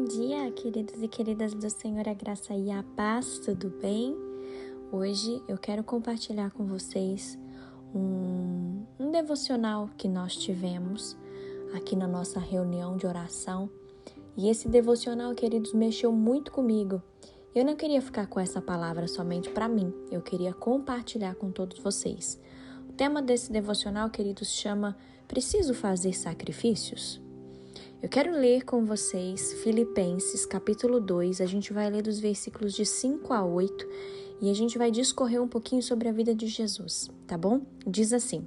dia, queridos e queridas do Senhor, a graça e a paz, tudo bem? Hoje eu quero compartilhar com vocês um devocional que nós tivemos aqui na nossa reunião de oração. E esse devocional, queridos, mexeu muito comigo. Eu não queria ficar com essa palavra somente para mim, eu queria compartilhar com todos vocês. O tema desse devocional, queridos, chama Preciso Fazer Sacrifícios? Eu quero ler com vocês Filipenses capítulo 2, a gente vai ler dos versículos de 5 a 8 e a gente vai discorrer um pouquinho sobre a vida de Jesus, tá bom? Diz assim: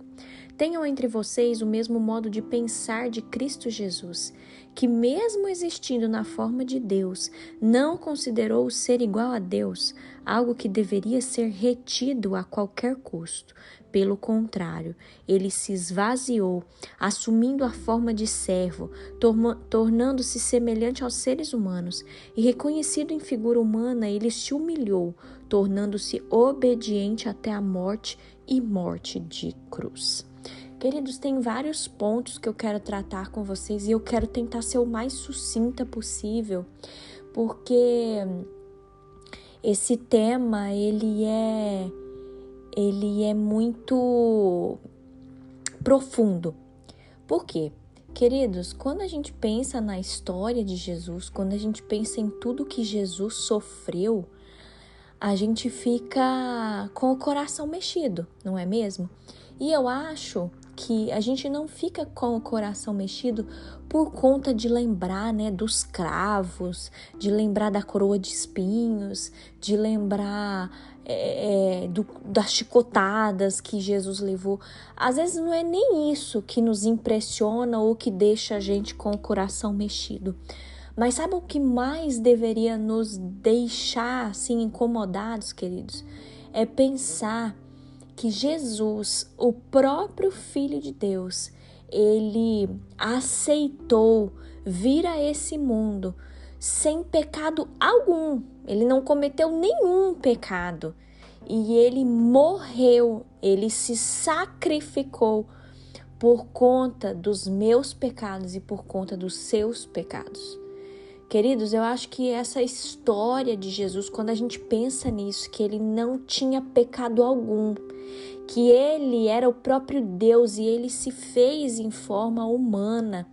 tenham entre vocês o mesmo modo de pensar de Cristo Jesus, que mesmo existindo na forma de Deus, não considerou o ser igual a Deus, algo que deveria ser retido a qualquer custo. Pelo contrário, ele se esvaziou, assumindo a forma de servo, tornando-se semelhante aos seres humanos, e reconhecido em figura humana, ele se humilhou, tornando-se obediente até a morte e morte de cruz. Queridos, tem vários pontos que eu quero tratar com vocês e eu quero tentar ser o mais sucinta possível, porque esse tema, ele é muito profundo. Por quê? Queridos, quando a gente pensa na história de Jesus, quando a gente pensa em tudo que Jesus sofreu, a gente fica com o coração mexido, não é mesmo? E eu acho que a gente não fica com o coração mexido por conta de lembrar, dos cravos, de lembrar da coroa de espinhos, de lembrar das chicotadas que Jesus levou. Às vezes não é nem isso que nos impressiona ou que deixa a gente com o coração mexido. Mas sabe o que mais deveria nos deixar assim incomodados, queridos? É pensar que Jesus, o próprio Filho de Deus, ele aceitou vir a esse mundo sem pecado algum. Ele não cometeu nenhum pecado. E ele morreu, ele se sacrificou por conta dos meus pecados e por conta dos seus pecados. Queridos, eu acho que essa história de Jesus, quando a gente pensa nisso, que ele não tinha pecado algum, que ele era o próprio Deus e ele se fez em forma humana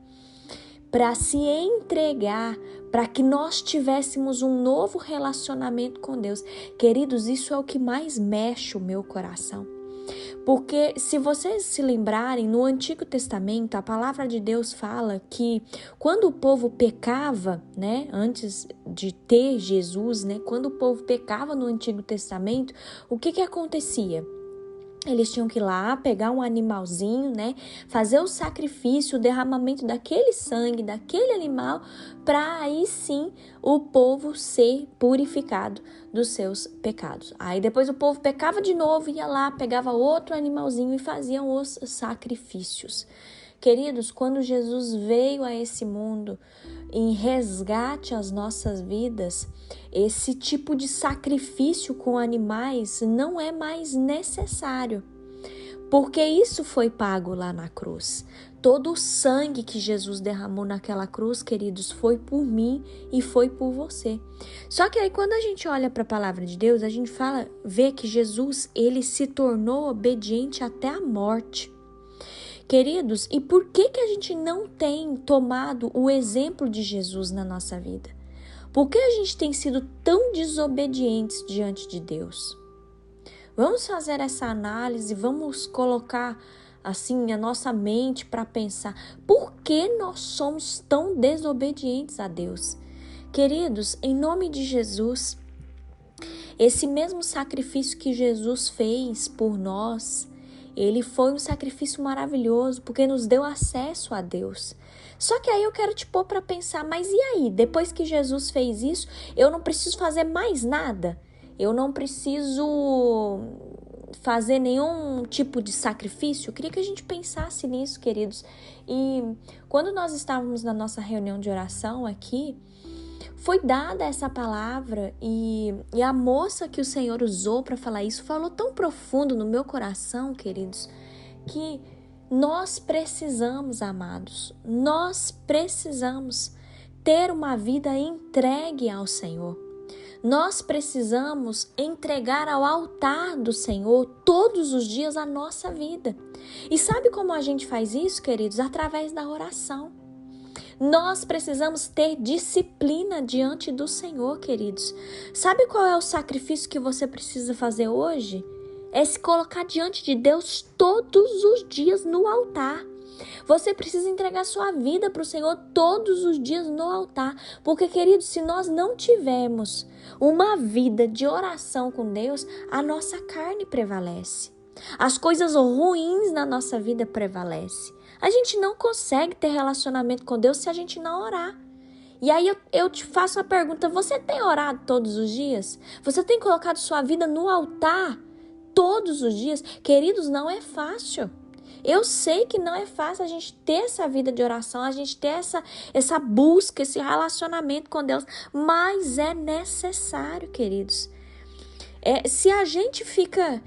para se entregar, para que nós tivéssemos um novo relacionamento com Deus. Queridos, isso é o que mais mexe o meu coração. Porque se vocês se lembrarem, no Antigo Testamento, a palavra de Deus fala que quando o povo pecava, antes de ter Jesus, quando o povo pecava no Antigo Testamento, o que acontecia? Eles tinham que ir lá, pegar um animalzinho, fazer o sacrifício, o derramamento daquele sangue, daquele animal, para aí sim o povo ser purificado dos seus pecados. Aí depois o povo pecava de novo, ia lá, pegava outro animalzinho e faziam os sacrifícios. Queridos, quando Jesus veio a esse mundo em resgate às nossas vidas, esse tipo de sacrifício com animais não é mais necessário, porque isso foi pago lá na cruz. Todo o sangue que Jesus derramou naquela cruz, queridos, foi por mim e foi por você. Só que aí quando a gente olha para a palavra de Deus, a gente vê que Jesus, ele se tornou obediente até a morte. Queridos, e por que a gente não tem tomado o exemplo de Jesus na nossa vida? Por que a gente tem sido tão desobedientes diante de Deus? Vamos fazer essa análise, vamos colocar assim a nossa mente para pensar por que nós somos tão desobedientes a Deus. Queridos, em nome de Jesus, esse mesmo sacrifício que Jesus fez por nós, ele foi um sacrifício maravilhoso, porque nos deu acesso a Deus. Só que aí eu quero te pôr para pensar, mas e aí? Depois que Jesus fez isso, eu não preciso fazer mais nada? Eu não preciso fazer nenhum tipo de sacrifício? Eu queria que a gente pensasse nisso, queridos. E quando nós estávamos na nossa reunião de oração aqui, foi dada essa palavra e a moça que o Senhor usou para falar isso falou tão profundo no meu coração, queridos, que nós precisamos, amados, nós precisamos ter uma vida entregue ao Senhor. Nós precisamos entregar ao altar do Senhor todos os dias a nossa vida. E sabe como a gente faz isso, queridos? Através da oração. Nós precisamos ter disciplina diante do Senhor, queridos. Sabe qual é o sacrifício que você precisa fazer hoje? É se colocar diante de Deus todos os dias no altar. Você precisa entregar sua vida para o Senhor todos os dias no altar. Porque, queridos, se nós não tivermos uma vida de oração com Deus, a nossa carne prevalece. As coisas ruins na nossa vida prevalecem. A gente não consegue ter relacionamento com Deus se a gente não orar. E aí eu te faço a pergunta, você tem orado todos os dias? Você tem colocado sua vida no altar todos os dias? Queridos, não é fácil. Eu sei que não é fácil a gente ter essa vida de oração, a gente ter essa busca, esse relacionamento com Deus, mas é necessário, queridos. Se a gente fica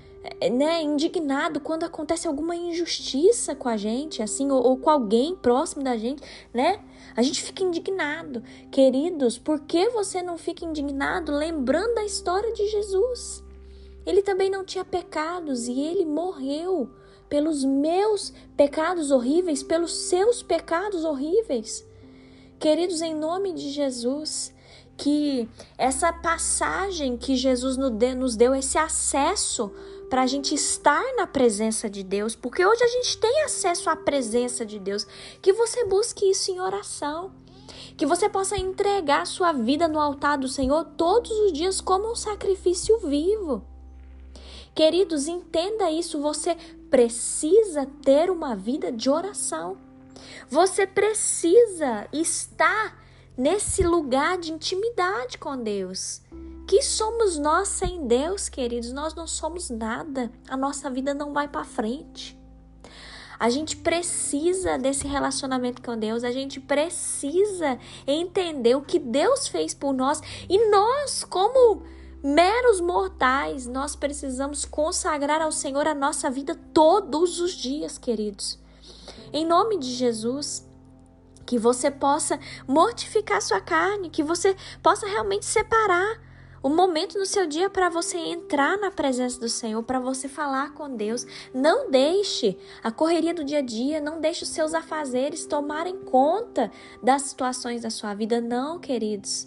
indignado quando acontece alguma injustiça com a gente, assim, ou com alguém próximo da gente, né? A gente fica indignado. Queridos, por que você não fica indignado lembrando da história de Jesus? Ele também não tinha pecados e ele morreu pelos meus pecados horríveis, pelos seus pecados horríveis. Queridos, em nome de Jesus, que essa passagem que Jesus nos deu, esse acesso para a gente estar na presença de Deus, porque hoje a gente tem acesso à presença de Deus, que você busque isso em oração, que você possa entregar sua vida no altar do Senhor todos os dias como um sacrifício vivo. Queridos, entenda isso, você precisa ter uma vida de oração. Você precisa estar nesse lugar de intimidade com Deus. Que somos nós sem Deus, queridos? Nós não somos nada. A nossa vida não vai para frente. A gente precisa desse relacionamento com Deus. A gente precisa entender o que Deus fez por nós. E nós, como meros mortais, nós precisamos consagrar ao Senhor a nossa vida todos os dias, queridos. Em nome de Jesus, que você possa mortificar sua carne, que você possa realmente separar o momento no seu dia para você entrar na presença do Senhor, para você falar com Deus. Não deixe a correria do dia a dia, não deixe os seus afazeres tomarem conta das situações da sua vida, não, queridos.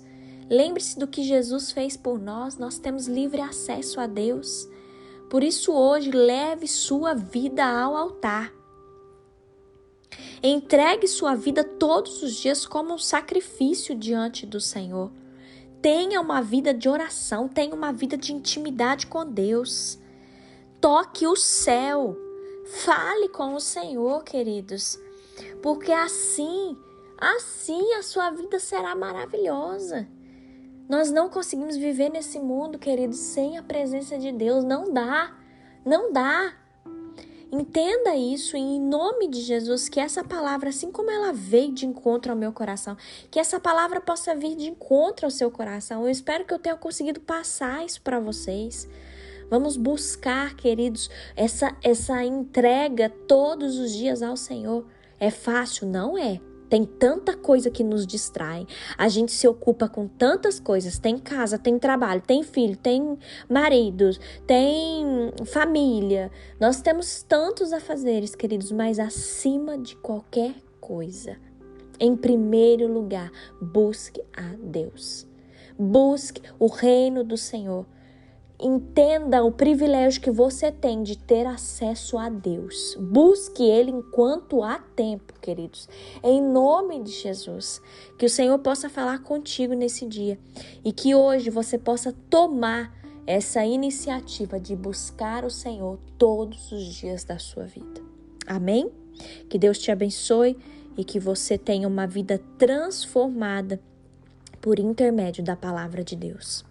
Lembre-se do que Jesus fez por nós, nós temos livre acesso a Deus. Por isso hoje, leve sua vida ao altar. Entregue sua vida todos os dias como um sacrifício diante do Senhor. Tenha uma vida de oração, tenha uma vida de intimidade com Deus. Toque o céu, fale com o Senhor, queridos, porque assim a sua vida será maravilhosa. Nós não conseguimos viver nesse mundo, queridos, sem a presença de Deus. Não dá. Entenda isso em nome de Jesus, que essa palavra, assim como ela veio de encontro ao meu coração, que essa palavra possa vir de encontro ao seu coração. Eu espero que eu tenha conseguido passar isso para vocês. Vamos buscar, queridos, essa entrega todos os dias ao Senhor. É fácil? Não é. Tem tanta coisa que nos distrai. A gente se ocupa com tantas coisas. Tem casa, tem trabalho, tem filho, tem marido, tem família. Nós temos tantos afazeres, queridos, mas acima de qualquer coisa, em primeiro lugar, busque a Deus. Busque o reino do Senhor. Entenda o privilégio que você tem de ter acesso a Deus. Busque Ele enquanto há tempo, queridos. Em nome de Jesus, que o Senhor possa falar contigo nesse dia e que hoje você possa tomar essa iniciativa de buscar o Senhor todos os dias da sua vida. Amém? Que Deus te abençoe e que você tenha uma vida transformada por intermédio da palavra de Deus.